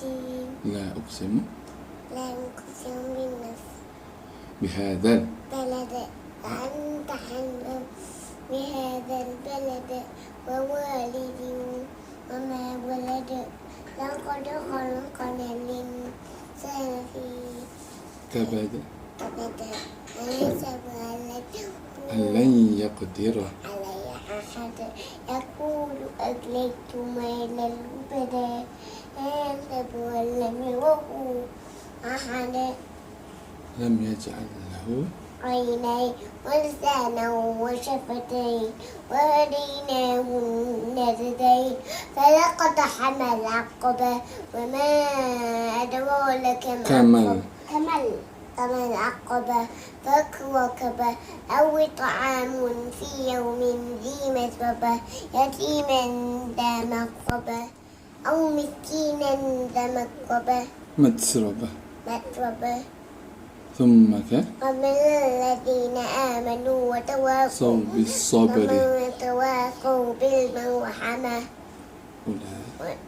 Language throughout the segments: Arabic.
الرجيم لا أقسم لا أقسم بالنفس بهذا البلد وأنت حل بهذا البلد ووالد وما ولد لقد خلقنا الإنسان في كبد كبد أيحسب أن لن يقدر علي أحد يقول أكلت مالا لبدا أيحسب أن لم يره أحد لم يجعل له عينين ولسانا وشفتين وهديناه النجدين فلقتحم العقبة وما أدراك ما كما العقبة فك رقبة أو طعام في يوم ذي مسغبة يتيما ذا مقربة أو مسكينا ذا متربة متربة ثم ومن الذين آمنوا وتواصوا بالصبر وتواصوا بالمرحمة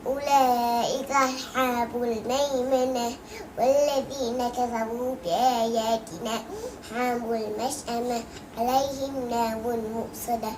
أولئك أصحاب الميمنة والذين كفروا بآياتنا أصحاب المشأمة عليهم نار مؤصدة